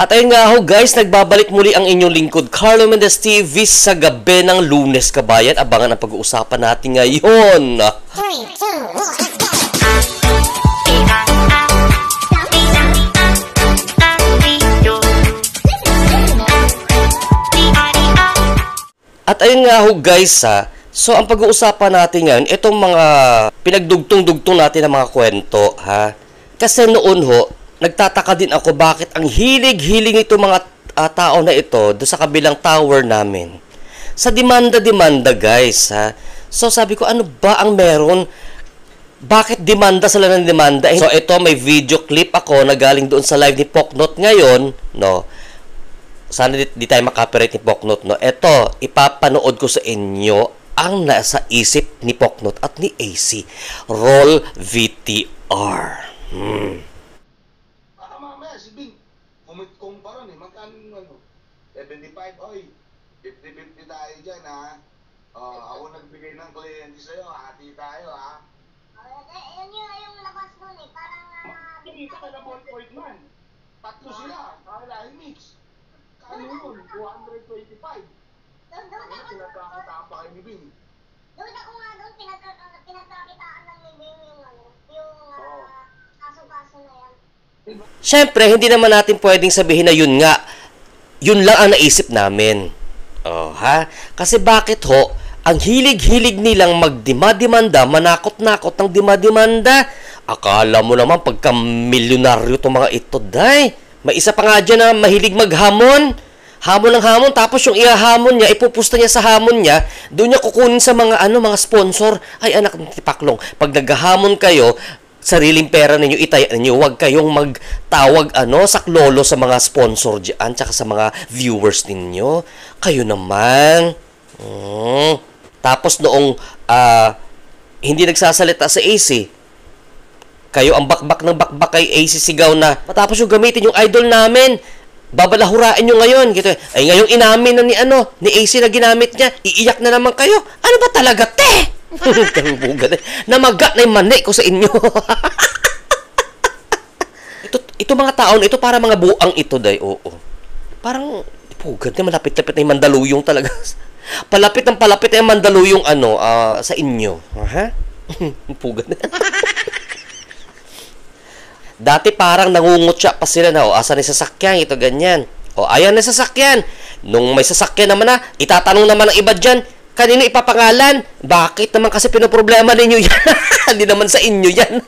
At ayun nga ho guys, nagbabalik muli ang inyong lingkod, Carlo Mendez TV sa gabi ng Lunes, kabayan. Abangan ang pag-uusapan natin ngayon. 3, 2, 1, let's go! At ayun nga ho guys so ang pag-uusapan natin ngayon, itong mga pinagdugtong-dugtong natin ng mga kwento ha. Kasi noon ho, nagtataka din ako bakit ang hilig-hiling itong mga tao na ito doon sa kabilang tower namin. Sa demanda-demanda guys ha. So sabi ko, ano ba ang meron? Bakit demanda sila ng demanda? So ito, may video clip ako na galing doon sa live ni Poknot ngayon, no? Sana di tayo makapirate ni Poknot, no? Ito, ipapanood ko sa inyo ang nasa isip ni Poknot at ni AC. Roll VTR. Baka mamaya si Bing, kung parang magkano 75, oy, 50-50 tayo dyan ha. Ako nagbigay ng kliyente sa'yo, hati tayo ha. Yun yung labas nun parang... Hindi ka na point man. Tatlo sila, kailangan mix. Ano yun? 225. Pinagkakita pa kayo ni Bing. Doon ako nga doon, pinagkakitaan lang ni Bing yung kaso-kaso na yan. Siyempre, hindi naman natin pwedeng sabihin na yun nga. Yun lang ang naisip namin. Ha? Kasi bakit ho, ang hilig-hilig nilang magdima-demanda, manakot-nakot ng dima-demanda. Akala mo naman pagka-milyonaryo itong mga ito, day. May isa pa nga dyan na mahilig maghamon. Hamon ng hamon. Tapos yung ihahamon niya, ipupusta niya sa hamon niya, doon niya kukunin sa mga mga sponsor. Ay, anak ng tipaklong. Pag naghahamon kayo, sariling pera ninyo, itaya ninyo. Huwag kayong magtawag saklolo sa mga sponsor dyan, tsaka sa mga viewers ninyo. Kayo naman. Tapos noong hindi nagsasalita sa AC, kayo ang bakbak ng bakbak kay AC sigaw na, matapos yung gamitin yung idol namin, babalahurain nyo ngayon. Gitu. Ay ngayong inamin na ni AC na ginamit niya, iiyak na naman kayo. Ano ba talaga, te? Namaga na yung mani ko sa inyo. ito mga taon, ito para mga buang ito, day. Oo. Parang, pugad na, malapit-lapit na yung Mandaluyong talaga. Palapit na yung Mandaluyong sa inyo. Ha? Pugad na. Dati parang nangungutya pa sila na, asan yung sasakyan, ito ganyan. Ayan na sasakyan. Nung may sasakyan naman na, itatanong naman ng iba dyan, kanino ipapangalan? Bakit naman kasi pinoproblema ninyo yan? Hindi naman sa inyo yan.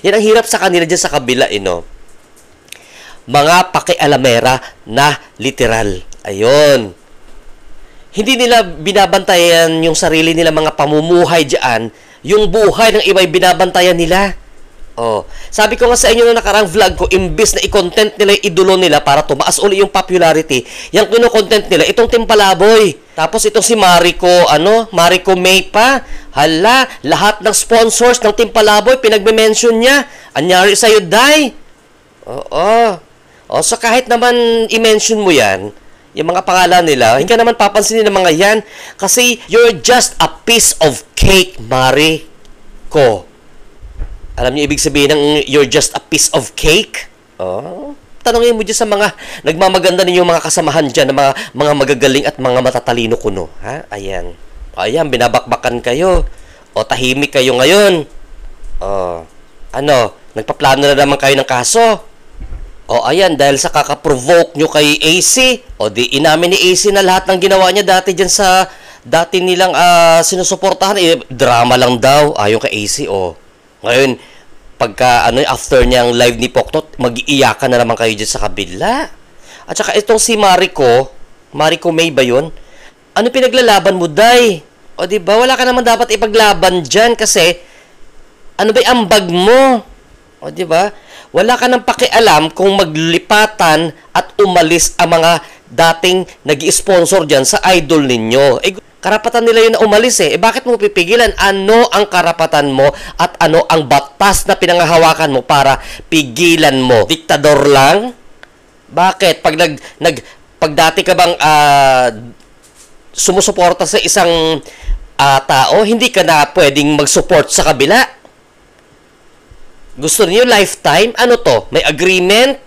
Yan ang hirap sa kanila dyan sa kabila, Mga pakialamera na literal. Ayun. Hindi nila binabantayan yung sarili nila mga pamumuhay dyan. Yung buhay ng iba'y binabantayan nila. Sabi ko nga sa inyo na nakarang vlog ko, imbis na i-content nila yung idolo nila para tumaas uli yung popularity, yung kino-content nila, itong Timpalaboy. Tapos itong si Marico, Marico May pa. Hala, lahat ng sponsors ng Timpalaboy, pinagme-mention niya. Anyari sa'yo, day. So kahit naman i-mention mo yan, yung mga pangalan nila, hindi ka naman papansinin ng mga yan. Kasi you're just a piece of cake, Marico. Alam niyo ibig sabihin ng you're just a piece of cake? Tanongin mo dyan sa mga nagmamaganda ninyong mga kasamahan dyan, na mga magagaling at mga matatalino kuno. Ha? Ayan. Ayan, binabakbakan kayo. Tahimik kayo ngayon. Nagpaplano na naman kayo ng kaso. Ayan, dahil sa kakaprovoke nyo kay AC, di inamin ni AC na lahat ng ginawa niya dati dyan sa dati nilang sinusuportahan. Drama lang daw, ayon kay AC, Ngayon, pagka after niyang live ni Poknot, mag-iiyakan na naman kayo dyan sa kabila. At saka itong si Marico May ba yun? Ano pinaglalaban mo, day? Diba? Wala ka naman dapat ipaglaban dyan kasi ano ba yung ambag mo? Diba? Wala ka nang pakialam kung maglipatan at umalis ang mga dating nag-i-sponsor dyan sa idol ninyo. Karapatan nila yun na umalis bakit mo pipigilan? Ano ang karapatan mo at ano ang batas na pinangahawakan mo para pigilan mo? Diktador lang? Bakit? Pag dati ka bang sumusuporta sa isang tao, hindi ka na pwedeng mag-support sa kabila? Gusto niyo lifetime? Ano to? May agreement?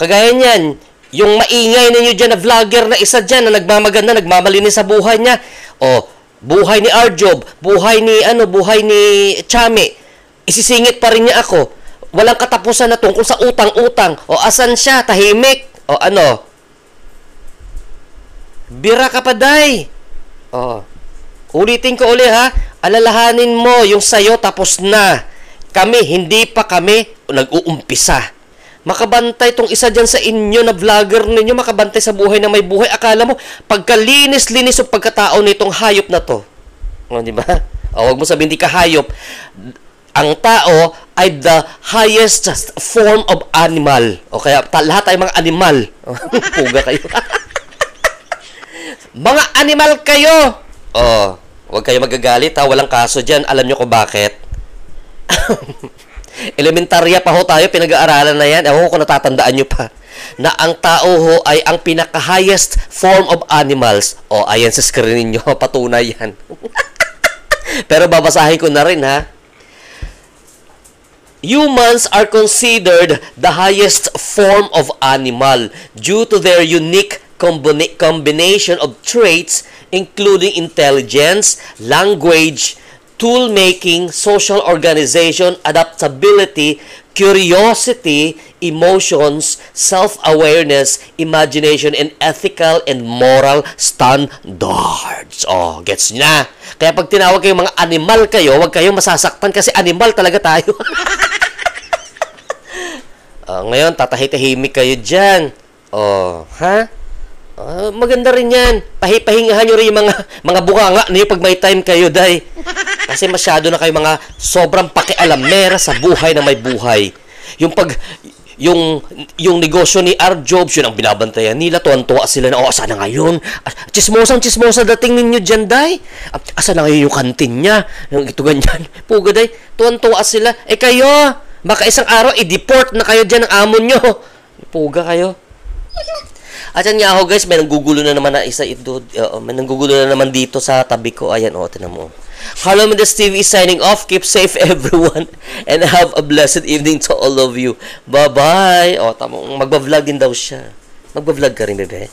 Kagaya niyan, yung maingay ninyo dyan na vlogger na isa dyan na nagmamaganda, nagmamalinis sa buhay niya. O, buhay ni Arjob, buhay ni Chame. Isisingit pa rin niya ako. Walang katapusan na tungkol sa utang-utang. O, asan siya? Tahimik. O, ano? Bira ka pa, day. O, ulitin ko uli, ha? Alalahanin mo yung sayo tapos na. Kami, hindi pa kami nag-uumpisa. Makabantay tong isa dyan sa inyo na vlogger ninyo, makabantay sa buhay na may buhay. Akala mo, pagkalinis-linis yung pagkatao nitong hayop na to. O, di ba? O, huwag mo sabihin, hindi ka hayop. Ang tao ay the highest form of animal. O kaya, lahat ay mga animal. Puga kayo. Mga animal kayo! O, huwag kayo magagalit ha, walang kaso dyan. Alam nyo ko bakit? Elementarya pa ho tayo, pinag-aaralan na yan. Ewan ko kung natatandaan nyo pa. Na ang tao ho ay ang pinaka-highest form of animals. O, ayan sa screen ninyo, patunay yan. Pero babasahin ko na rin ha. Humans are considered the highest form of animal due to their unique combination of traits including intelligence, language, tool-making, social organization, adaptability, curiosity, emotions, self-awareness, imagination, and ethical and moral standards. Oh, gets nyo na? Kaya pag tinawag kayong mga animal kayo, huwag kayong masasaktan kasi animal talaga tayo. Ngayon, tatahitahimik kayo dyan. Oh, ha? Maganda rin yan. Pahingahan nyo rin yung mga bunganga niyo pag may time kayo, day. Kasi masyado na kayo mga sobrang pakialamera sa buhay na may buhay. Yung negosyo ni Arjob, yun ang binabantayan nila. Tuwan-tuwa sila na, asa na ngayon? Chismosa dating ninyo dyan, day. Asa na ngayon yung kantin niya? Ito ganyan. Puga, day. Tuwan-tuwa sila. Kayo, baka isang araw, i-deport na kayo dyan ng amo nyo. Puga kayo. At yan nga ako guys, may nanggugulo na naman na isa ito. May nanggugulo na naman dito sa tabi ko. Ayan, tinan mo. Carlo Mendez TV is signing off. Keep safe everyone. And have a blessed evening to all of you. Bye-bye. Magbablog din daw siya. Magbablog ka rin, bebe.